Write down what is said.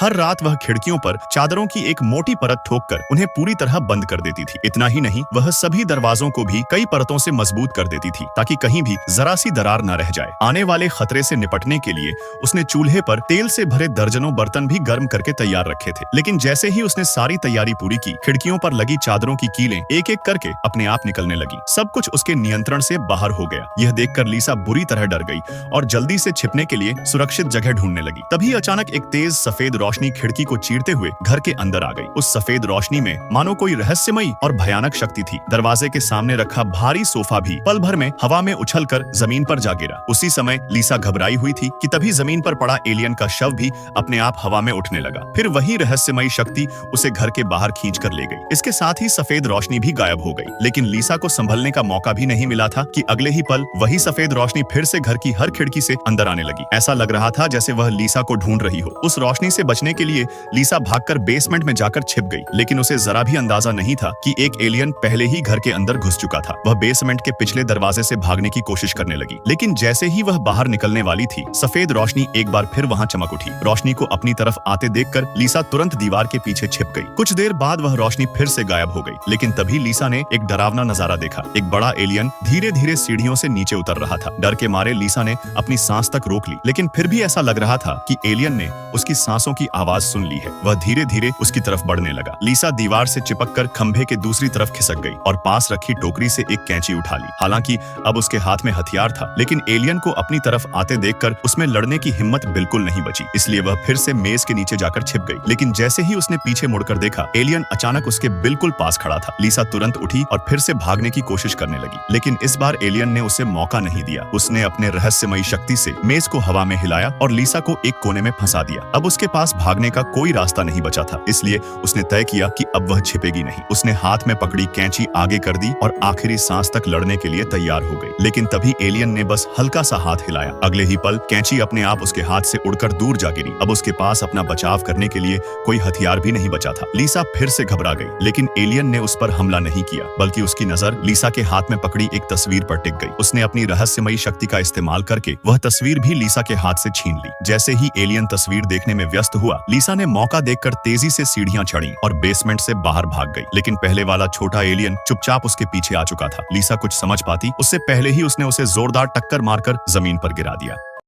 हर रात वह खिड़कियों पर चादरों की एक मोटी परत ठोककर उन्हें पूरी तरह बंद कर देती थी। इतना ही नहीं, वह सभी दरवाजों को भी कई परतों से मजबूत कर देती थी ताकि कहीं भी जरा सी दरार न रह जाए। आने वाले खतरे से निपटने के लिए उसने चूल्हे पर तेल से भरे दर्जनों बर्तन भी गर्म करके तैयार रखे थे। लेकिन जैसे ही उसने सारी तैयारी पूरी की, खिड़कियों पर लगी चादरों की कीलें एक एक करके अपने आप निकलने लगी। सब कुछ उसके नियंत्रण से बाहर हो गया। यह देखकर लीसा बुरी तरह डर गई और जल्दी से छिपने के लिए सुरक्षित जगह ढूंढने लगी। तभी अचानक एक तेज सफेद रोशनी खिड़की को चीरते हुए घर के अंदर आ गई। उस सफेद रोशनी में मानो कोई रहस्यमयी और भयानक शक्ति थी। दरवाजे के सामने रखा भारी सोफा भी पल भर में हवा में उछलकर जमीन पर जा गिरा। उसी समय लीसा घबराई हुई थी कि तभी जमीन पर पड़ा एलियन का शव भी अपने आप हवा में उठने लगा। फिर वही रहस्यमयी शक्ति उसे घर के बाहर खींच कर ले गई। इसके साथ ही सफेद रोशनी भी गायब हो गई। लेकिन लीसा को संभलने का मौका भी नहीं मिला था कि अगले ही पल वही सफेद रोशनी फिर से घर की हर खिड़की से अंदर आने लगी। ऐसा लग रहा था जैसे वह लीसा को ढूंढ रही हो। उस रोशनी से बचने के लिए लीसा भागकर बेसमेंट में जाकर छिप गई। लेकिन उसे जरा भी अंदाजा नहीं था कि एक एलियन पहले ही घर के अंदर घुस चुका था। वह बेसमेंट के पिछले दरवाजे से भागने की कोशिश करने लगी। लेकिन जैसे ही वह बाहर निकलने वाली थी, सफेद रोशनी एक बार फिर वहां चमक उठी। रोशनी को अपनी तरफ आते देखकर लीसा तुरंत दीवार के पीछे छिप गई। कुछ देर बाद वह रोशनी फिर से गायब हो गई। लेकिन तभी लीसा ने एक डरावना नजारा देखा। एक बड़ा एलियन धीरे धीरे सीढ़ियों से नीचे उतर रहा था। डर के मारे लीसा ने अपनी सांस तक रोक ली। लेकिन फिर भी ऐसा लग रहा था कि एलियन ने उसकी सांसों की आवाज सुन ली है। वह धीरे धीरे उसकी तरफ बढ़ने लगा। लीसा दीवार से चिपककर खंभे के दूसरी तरफ खिसक गई और पास रखी टोकरी से एक कैंची उठा ली। हालांकि अब उसके हाथ में हथियार था, लेकिन एलियन को अपनी तरफ आते देखकर उसमें लड़ने की हिम्मत बिल्कुल नहीं बची। इसलिए वह फिर से मेज के नीचे जाकर छिप गई। लेकिन जैसे ही उसने पीछे मुड़कर देखा, एलियन अचानक उसके बिल्कुल पास खड़ा था। लीसा तुरंत उठी और फिर से भागने की कोशिश करने लगी। लेकिन इस बार एलियन ने उसे मौका नहीं दिया। उसने अपने रहस्यमयी शक्ति से मेज को हवा में हिलाया और लीसा को एक कोने में फंसा दिया। अब उसके पास भागने का कोई रास्ता नहीं बचा था। इसलिए उसने तय किया कि अब वह छिपेगी नहीं। उसने हाथ में पकड़ी कैंची आगे कर दी और आखिरी सांस तक लड़ने के लिए तैयार हो गई। लेकिन तभी एलियन ने बस हल्का सा हाथ हिलाया। अगले ही पल कैंची अपने आप उसके हाथ से उड़कर दूर जा गिरी। अब उसके पास अपना बचाव करने के लिए कोई हथियार भी नहीं बचा था। लीसा फिर से घबरा गई। लेकिन एलियन ने उस पर हमला नहीं किया, बल्कि उसकी नजर लीसा के हाथ में पकड़ी एक तस्वीर पर टिक गई। उसने अपनी रहस्यमयी शक्ति का इस्तेमाल करके वह तस्वीर भी लीसा के हाथ से छीन ली। जैसे ही एलियन तस्वीर देखने में व्यस्त हुआ, लीसा ने मौका देखकर तेजी से सीढ़ियां चढ़ी और बेसमेंट से बाहर भाग गई। लेकिन पहले वाला छोटा एलियन चुपचाप उसके पीछे आ चुका था। लीसा कुछ समझ पाती उससे पहले ही उसने उसे जोरदार टक्कर मारकर जमीन पर गिरा दिया।